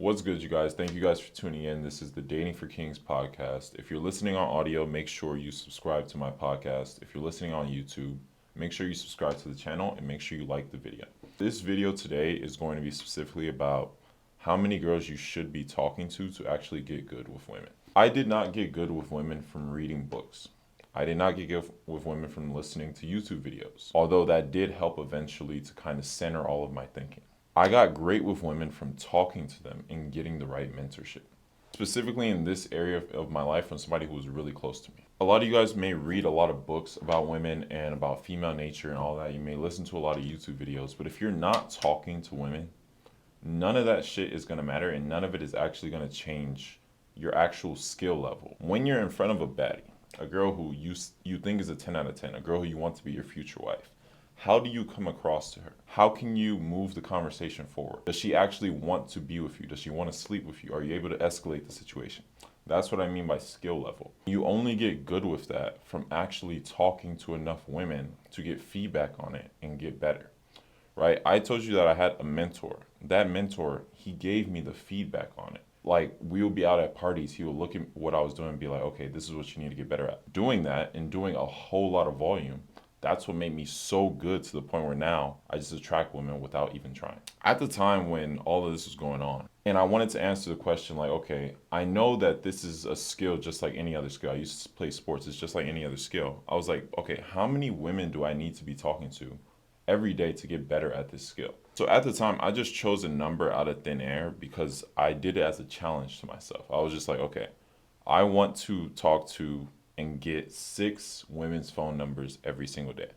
What's good, you guys? Thank you guys for tuning in. This is the Dating for Kings podcast. If you're listening on audio, make sure you subscribe to my podcast. If you're listening on YouTube, make sure you subscribe to the channel and make sure you like the video. This video today is going to be specifically about how many girls you should be talking to actually get good with women. I did not get good with women from reading books. I did not get good with women from listening to YouTube videos, although that did help eventually to kind of center all of my thinking. I got great with women from talking to them and getting the right mentorship. Specifically in this area of my life from somebody who was really close to me. A lot of you guys may read a lot of books about women and about female nature and all that. You may listen to a lot of YouTube videos, but if you're not talking to women, none of that shit is going to matter and none of it is actually going to change your actual skill level. When you're in front of a baddie, a girl who you think is a 10 out of 10, a girl who you want to be your future wife, how do you come across to her? How can you move the conversation forward? Does she actually want to be with you? Does she want to sleep with you? Are you able to escalate the situation? That's what I mean by skill level. You only get good with that from actually talking to enough women to get feedback on it and get better, right? I told you that I had a mentor. That mentor, he gave me the feedback on it. Like, we would be out at parties, he would look at what I was doing and be like, okay, this is what you need to get better at. Doing that and doing a whole lot of volume, that's what made me so good to the point where now I just attract women without even trying. At the time when all of this was going on, and I wanted to answer the question like, okay, I know that this is a skill just like any other skill. I used to play sports, it's just like any other skill. I was like, okay, how many women do I need to be talking to every day to get better at this skill? So at the time, I just chose a number out of thin air because I did it as a challenge to myself. I was just like, okay, I want to talk to and get 6 women's phone numbers every single day,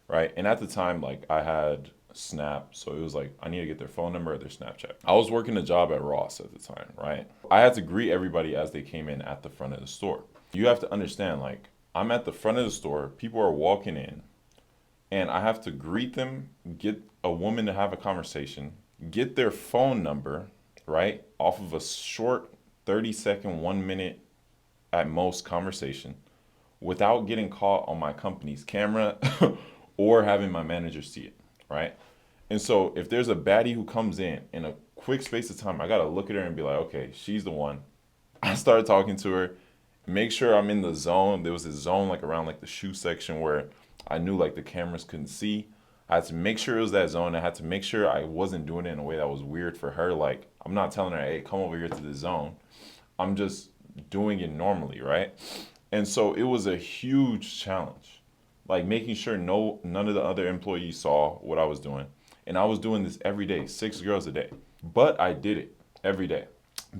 right? And at the time, like, I had Snap, so it was like I need to get their phone number or their Snapchat. I was working a job at Ross at the time, right? I had to greet everybody as they came in at the front of the store. You have to understand, like, I'm at the front of the store, people are walking in, and I have to greet them, get a woman to have a conversation, get their phone number, right, off of a short 30-second, 1 minute at most conversation without getting caught on my company's camera or having my manager see it, right? And so if there's a baddie who comes in a quick space of time, I gotta look at her and be like, okay, she's the one. I started talking to her, make sure I'm in the zone. There was this zone like around like the shoe section where I knew like the cameras couldn't see. I had to make sure it was that zone. I had to make sure I wasn't doing it in a way that was weird for her. Like, I'm not telling her, hey, come over here to the zone. I'm just doing it normally, right? And so it was a huge challenge, like making sure none of the other employees saw what I was doing. And I was doing this every day, 6 girls a day. But I did it every day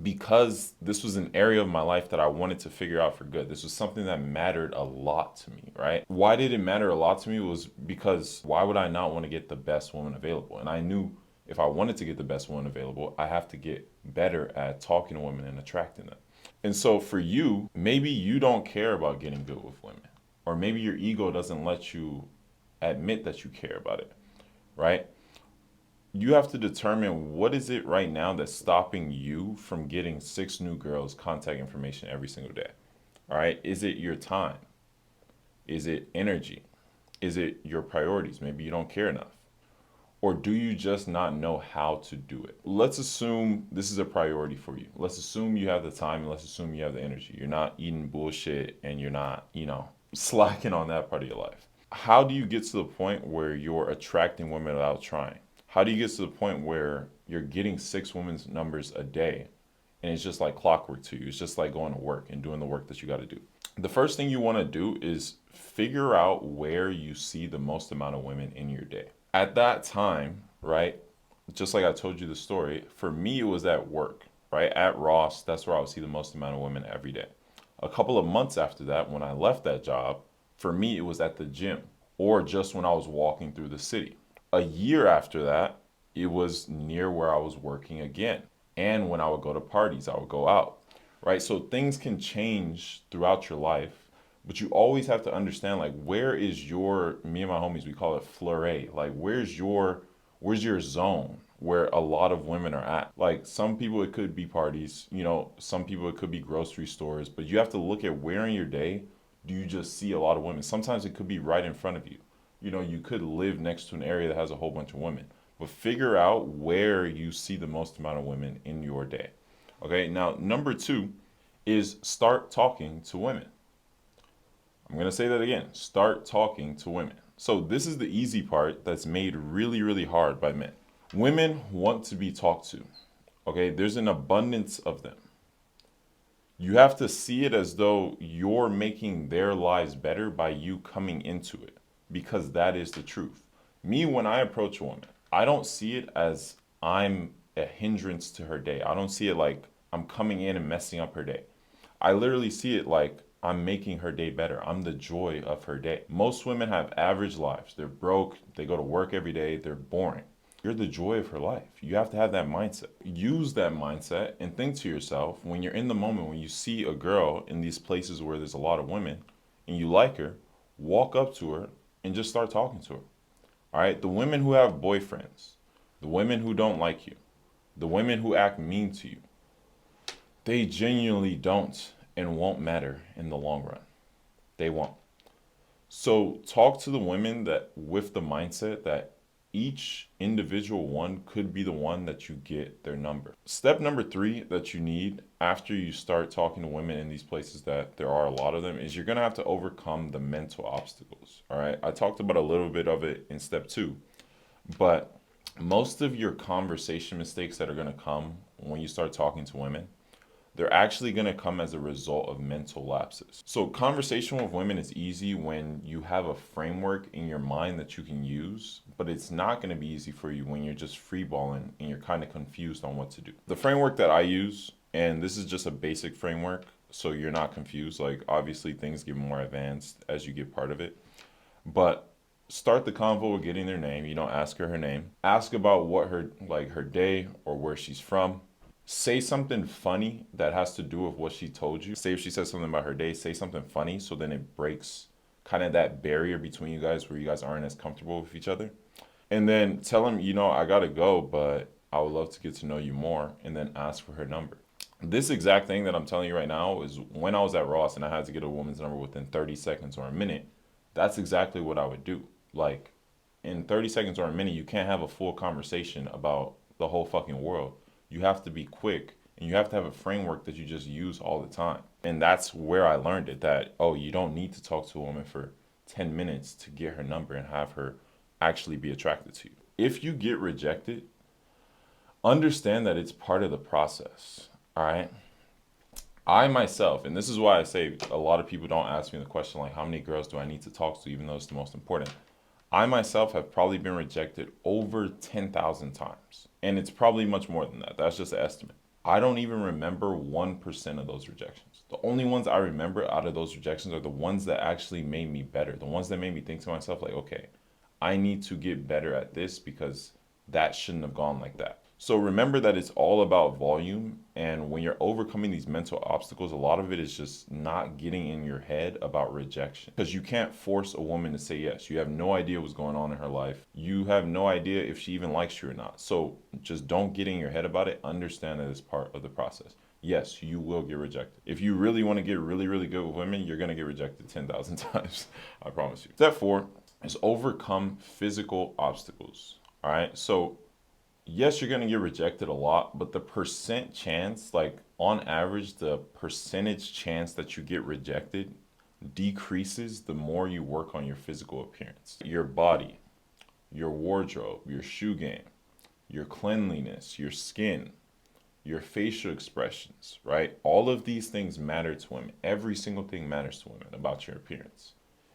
because this was an area of my life that I wanted to figure out for good. This was something that mattered a lot to me, right? Why did it matter a lot to me was because why would I not want to get the best woman available? And I knew if I wanted to get the best woman available, I have to get better at talking to women and attracting them. And so for you, maybe you don't care about getting good with women, or maybe your ego doesn't let you admit that you care about it, right? You have to determine what is it right now that's stopping you from getting 6 new girls contact information every single day. All right? Is it your time? Is it energy? Is it your priorities? Maybe you don't care enough. Or do you just not know how to do it? Let's assume this is a priority for you. Let's assume you have the time and let's assume you have the energy. You're not eating bullshit and you're not, slacking on that part of your life. How do you get to the point where you're attracting women without trying? How do you get to the point where you're getting 6 women's numbers a day and it's just like clockwork to you? It's just like going to work and doing the work that you got to do. The first thing you want to do is figure out where you see the most amount of women in your day. At that time, right, just like I told you the story, for me it was at work, right? At Ross, that's where I would see the most amount of women every day. A couple of months after that, when I left that job, for me it was at the gym or just when I was walking through the city. A year after that, it was near where I was working again. And when I would go to parties, I would go out, right? So things can change throughout your life, but you always have to understand, like, where is me and my homies, we call it fleury. Like, where's your zone where a lot of women are at? Like, some people it could be parties, some people it could be grocery stores, but you have to look at where in your day do you just see a lot of women. Sometimes it could be right in front of you. You could live next to an area that has a whole bunch of women. but figure out where you see the most amount of women in your day. Okay, now number two is start talking to women. I'm going to say that again, start talking to women. So, this is the easy part that's made really, really hard by men. Women want to be talked to. Okay, there's an abundance of them. You have to see it as though you're making their lives better by you coming into it, because that is the truth. Me, when I approach a woman, I don't see it as I'm a hindrance to her day. I don't see it like I'm coming in and messing up her day. I literally see it like I'm making her day better. I'm the joy of her day. Most women have average lives. They're broke, they go to work every day, they're boring. You're the joy of her life. You have to have that mindset. Use that mindset and think to yourself, when you're in the moment, when you see a girl in these places where there's a lot of women and you like her, walk up to her and just start talking to her. All right? The women who have boyfriends, the women who don't like you, the women who act mean to you, they genuinely don't and won't matter in the long run. They won't. So talk to the women that with the mindset that each individual one could be the one that you get their number. Step number three that you need after you start talking to women in these places that there are a lot of them is you're gonna have to overcome the mental obstacles. All right. I talked about a little bit of it in step two, but most of your conversation mistakes that are gonna come when you start talking to women, they're actually going to come as a result of mental lapses. So, conversation with women is easy when you have a framework in your mind that you can use, but it's not going to be easy for you when you're just freeballing and you're kind of confused on what to do. The framework that I use, and this is just a basic framework, so you're not confused. Like, obviously, things get more advanced as you get part of it, but start the convo with getting their name. You don't ask her name. Ask about what her day or where she's from. Say something funny that has to do with what she told you. Say if she says something about her day, say something funny so then it breaks kind of that barrier between you guys where you guys aren't as comfortable with each other. And then tell him, I gotta go, but I would love to get to know you more, and then ask for her number. This exact thing that I'm telling you right now is when I was at Ross and I had to get a woman's number within 30 seconds or a minute, that's exactly what I would do. Like, in 30 seconds or a minute, you can't have a full conversation about the whole fucking world. You have to be quick and you have to have a framework that you just use all the time. And that's where I learned it that, oh, you don't need to talk to a woman for 10 minutes to get her number and have her actually be attracted to you. If you get rejected, understand that it's part of the process. All right. I myself, and this is why I say a lot of people don't ask me the question like, how many girls do I need to talk to, even though it's the most important. I myself have probably been rejected over 10,000 times. And it's probably much more than that. That's just an estimate. I don't even remember 1% of those rejections. The only ones I remember out of those rejections are the ones that actually made me better. The ones that made me think to myself, like, okay, I need to get better at this because that shouldn't have gone like that. So remember that it's all about volume. And when you're overcoming these mental obstacles, a lot of it is just not getting in your head about rejection. Because you can't force a woman to say yes. You have no idea what's going on in her life. You have no idea if she even likes you or not. So just don't get in your head about it. Understand that it's part of the process. Yes, you will get rejected. If you really want to get really, really good with women, you're going to get rejected 10,000 times. I promise you. Step 4 is overcome physical obstacles. All right. So yes, you're going to get rejected a lot, but the percent chance, like on average, the percentage chance that you get rejected decreases the more you work on your physical appearance. Your body, your wardrobe, your shoe game, your cleanliness, your skin, your facial expressions, right? All of these things matter to women. Every single thing matters to women about your appearance.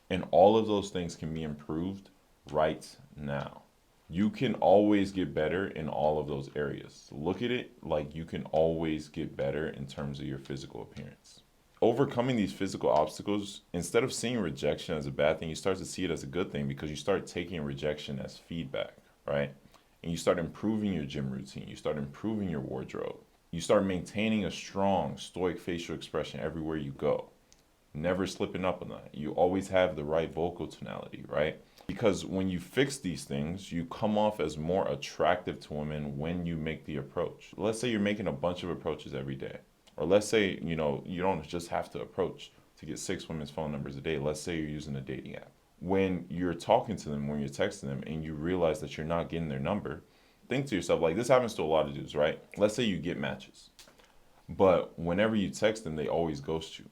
And all of those things can be improved right now. You can always get better in all of those areas. Look at it like you can always get better in terms of your physical appearance. Overcoming these physical obstacles, instead of seeing rejection as a bad thing, you start to see it as a good thing because you start taking rejection as feedback, right? And you start improving your gym routine. You start improving your wardrobe. You start maintaining a strong, stoic facial expression everywhere you go. Never slipping up on that. You always have the right vocal tonality, right? Because when you fix these things, you come off as more attractive to women when you make the approach. Let's say you're making a bunch of approaches every day. Or let's say, you don't just have to approach to get 6 women's phone numbers a day. Let's say you're using a dating app. When you're talking to them, when you're texting them, and you realize that you're not getting their number, think to yourself, like this happens to a lot of dudes, right? Let's say you get matches, but whenever you text them, they always ghost you.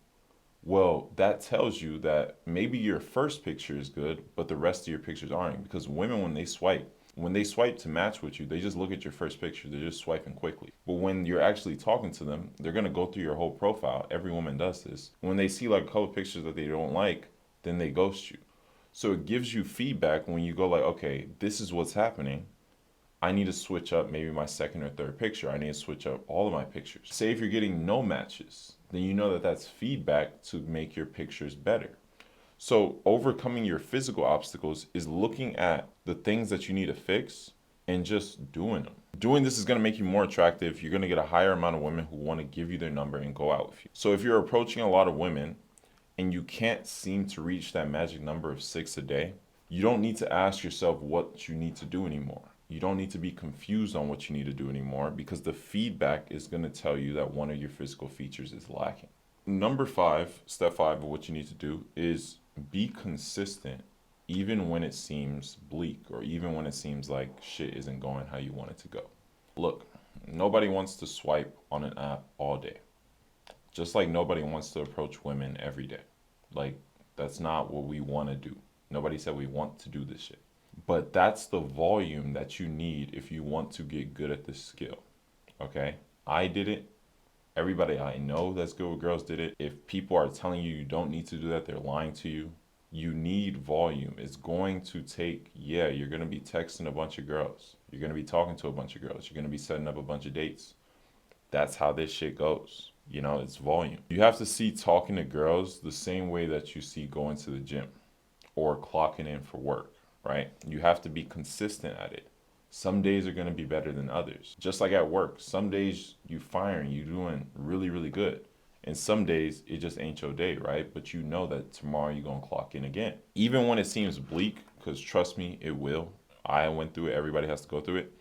Well, that tells you that maybe your first picture is good, but the rest of your pictures aren't. Because women, when they swipe to match with you, they just look at your first picture. They're just swiping quickly. But when you're actually talking to them, they're gonna go through your whole profile. Every woman does this. When they see like a couple pictures that they don't like, then they ghost you. So it gives you feedback when you go like, okay, this is what's happening. I need to switch up maybe my second or third picture. I need to switch up all of my pictures. Say if you're getting no matches, then you know that that's feedback to make your pictures better. So overcoming your physical obstacles is looking at the things that you need to fix and just doing them. Doing this is going to make you more attractive. You're going to get a higher amount of women who want to give you their number and go out with you. So if you're approaching a lot of women and you can't seem to reach that magic number of 6 a day, you don't need to ask yourself what you need to do anymore. You don't need to be confused on what you need to do anymore because the feedback is going to tell you that one of your physical features is lacking. Number 5, step 5 of what you need to do is be consistent even when it seems bleak or even when it seems like shit isn't going how you want it to go. Look, nobody wants to swipe on an app all day. Just like nobody wants to approach women every day. Like, that's not what we want to do. Nobody said we want to do this shit. But that's the volume that you need if you want to get good at this skill. Okay? I did it. Everybody I know that's good with girls did it. If people are telling you you don't need to do that, they're lying to you. You need volume. It's going to take, yeah, you're going to be texting a bunch of girls. You're going to be talking to a bunch of girls. You're going to be setting up a bunch of dates. That's how this shit goes. You know, it's volume. You have to see talking to girls the same way that you see going to the gym or clocking in for work, right? You have to be consistent at it. Some days are going to be better than others. Just like at work, some days you firing, you doing really, really good. And some days it just ain't your day, right? But you know that tomorrow you're going to clock in again. Even when it seems bleak, because trust me, it will. I went through it. Everybody has to go through it.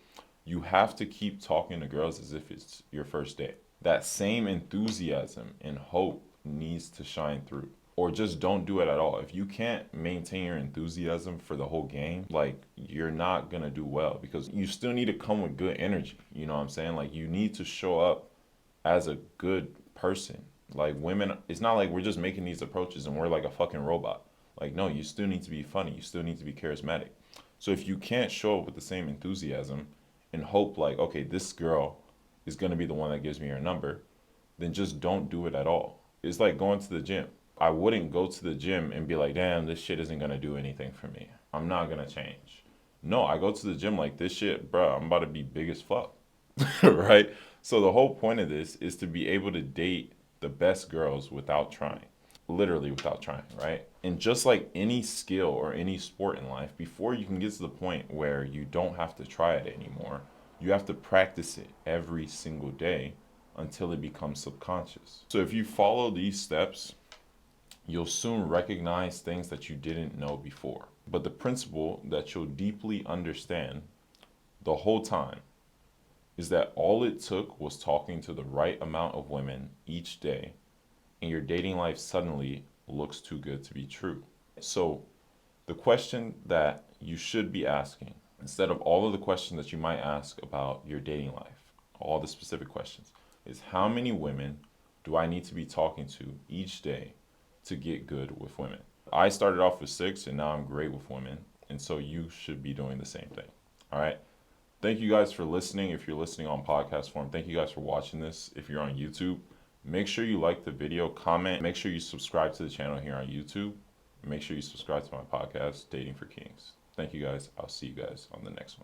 You have to keep talking to girls as if it's your first day. That same enthusiasm and hope needs to shine through. Or just don't do it at all. If you can't maintain your enthusiasm for the whole game, like you're not gonna do well because you still need to come with good energy. You know what I'm saying? Like you need to show up as a good person. Like women, it's not like we're just making these approaches and we're like a fucking robot. Like no, you still need to be funny. You still need to be charismatic. So if you can't show up with the same enthusiasm and hope like, okay, this girl is gonna be the one that gives me her number, then just don't do it at all. It's like going to the gym. I wouldn't go to the gym and be like, damn, this shit isn't gonna do anything for me. I'm not gonna change. No, I go to the gym like this shit, bro, I'm about to be big as fuck. Right? So the whole point of this is to be able to date the best girls without trying. Literally without trying, right? And just like any skill or any sport in life, before you can get to the point where you don't have to try it anymore, you have to practice it every single day until it becomes subconscious. So if you follow these steps, you'll soon recognize things that you didn't know before. But the principle that you'll deeply understand the whole time is that all it took was talking to the right amount of women each day, and your dating life suddenly looks too good to be true. So, the question that you should be asking, instead of all of the questions that you might ask about your dating life, all the specific questions, is how many women do I need to be talking to each day to get good with women? I started off with 6 and now I'm great with women. And so you should be doing the same thing. All right. Thank you guys for listening. If you're listening on podcast form, thank you guys for watching this. If you're on YouTube, make sure you like the video, comment, make sure you subscribe to the channel here on YouTube. Make sure you subscribe to my podcast, Dating for Kings. Thank you guys. I'll see you guys on the next one.